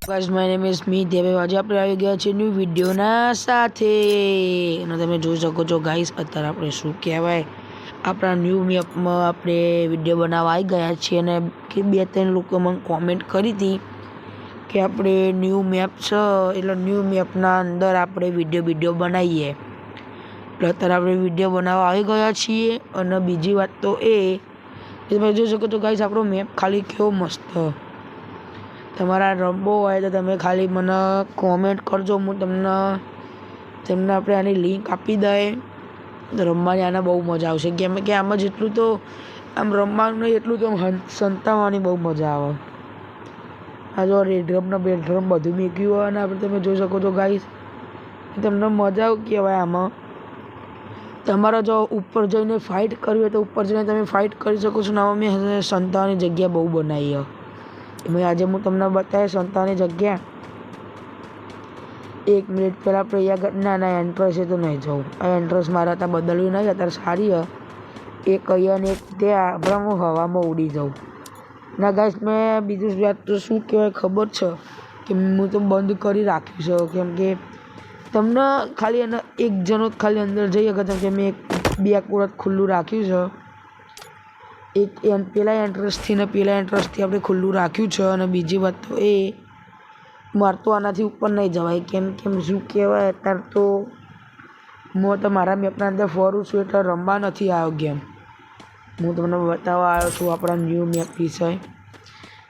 guys my name is સ્મિત હવે આજે આપણે આવી ગયા છે ન્યૂ વિડીયોના સાથે અને તમે જોઈ શકો છો ગાઈસ અત્યારે આપણે શું કહેવાય આપણા ન્યૂ મેપમાં આપણે વિડીયો બનાવવા આવી ગયા છીએ અને કે બે ત્રણ લોકો મને કોમેન્ટ કરી હતી કે આપણે ન્યૂ મેપ છે એટલે ન્યૂ મેપના અંદર આપણે વિડીયો બનાવીએ એટલે અત્યારે આપણે વિડીયો બનાવવા આવી ગયા છીએ અને બીજી વાત તો એ તમે જોઈ શકો છો ગાઈસ આપણો મેપ ખાલી કેવો મસ્ત તમારા રમવો હોય તો તમે ખાલી મને કોમેન્ટ કરજો હું તમને આપણે આની લિંક આપી દઈએ રમવાની આને બહુ મજા આવશે કેમ કે આમાં જેટલું તો આમ રમવાનું નહીં એટલું તો સંતાવવાની બહુ મજા આવે આ જો રેડરમના બેડરમ બધું મૂક્યું હોય અને આપણે તમે જોઈ શકો છો ગાઈસ તમને મજા આવે કહેવાય આમાં તમારે જો ઉપર જઈને ફાઇટ કરવી હોય તો ઉપર જઈને તમે ફાઇટ કરી શકો છો ને આમાં મેં સંતાવવાની જગ્યા બહુ બનાવી હોય એમાં આજે હું તમને બતાવીશ સંતાવવાની જગ્યા 1 મિનિટ પહેલાં આપણે અહીંયા ના એન્ટ્રન્સ તો નહીં જવું આ એન્ટ્રન્સ મારે અત્યારે બદલવી નહીં અત્યારે સારી હોય એક અહીંયા ને એક ત્યાં આપણે હું હવામાં ઉડી જાઉં ના ગાઈસ મેં બીજું વાત તો શું કહેવાય ખબર છે કે હું તો બંધ કરી રાખ્યું છે કેમ કે તમને ખાલી એને એક જણો ખાલી અંદર જઈ શકે કે મેં બે કોરત ખુલ્લું રાખ્યું છે પેલા એન્ટ્રન્સથી ને પેલા એન્ટ્રન્સથી આપણે ખુલ્લું રાખ્યું છે અને બીજી વાત તો એ મારે તો આનાથી ઉપર નહીં જવાય કેમ શું કહેવાય અત્યારે તો હું તો મારા મેપના અંદર ફરું છું એટલે રમવા નથી આવ્યો ગેમ હું તમને બતાવવા આવ્યો છું આપણા ન્યૂ મેપ વિષય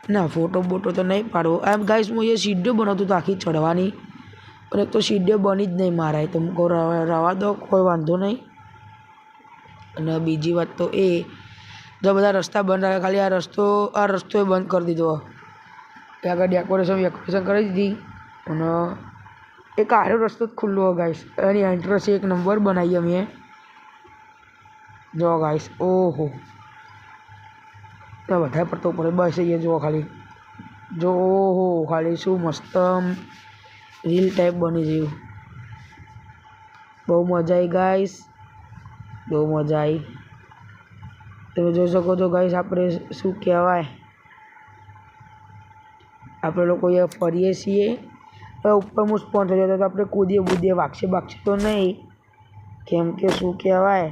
ના ફોટો બોટો તો નહીં પાડવો આમ ગાઈસ હું એ સીડીઓ બનાવતું તો આખી ચડવાની પણ એક તો સીડીઓ બની જ નહીં મારે તો હું કહું રવા દો કોઈ વાંધો નહીં અને બીજી વાત તો એ જો બધા રસ્તા બંધ રાખે ખાલી આ રસ્તો બંધ કરી દીધો ત્યાં આગળ ડેકોરેશન કરી દીધી અને એક આરો રસ્તો જ ખુલ્લો હોય ગાઈસ એની એન્ટ્રન્સ એક નંબર બનાવી અમે જો ગાઈસ ઓહો તો વધારે પડતો પડે બસ અહીંયા જુઓ ખાલી જો ઓહો ખાલી શું મસ્ત રીલ ટાઈપ બની ગયું બહુ મજા આવી ગાઈસ બહુ મજા આવી તમે જોઈ શકો છો ગાઈસ આપણે શું કહેવાય આપણે લોકો અહીંયા ફરીએ છીએ ઉપર હું સ્પોન થઈ જતો તો આપણે કૂદીએ વાગશે તો નહીં કેમ કે શું કહેવાય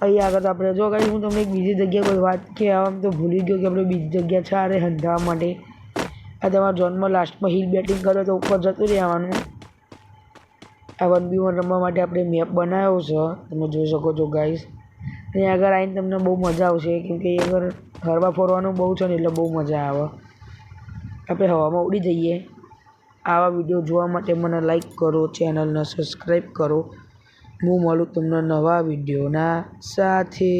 અહીંયા આગળ તો આપણે જો ગાઈસ હું તમને એક બીજી જગ્યા કોઈ વાત કહેવામાં તો ભૂલી ગયો કે આપણે બીજી જગ્યા છે અરે હંધાવા માટે આ તમારા ઝોનમાં લાસ્ટમાં હિલ બેટિંગ કરો તો ઉપર જતું રહેવાનું આ 1v1 રમવા માટે આપણે મેપ બનાવ્યો છે તમે જોઈ શકો છો ગાઈસ અને આગળ આવીને તમને બહુ મજા આવશે કેમ કે આગળ હરવા ફરવાનું બહુ છે ને એટલે બહુ મજા આવે આપણે હવામાં ઉડી જઈએ આવા વિડીયો જોવા માટે મને લાઈક કરો ચેનલને સબસ્ક્રાઈબ કરો હું મળું તમને નવા વિડીયોના સાથે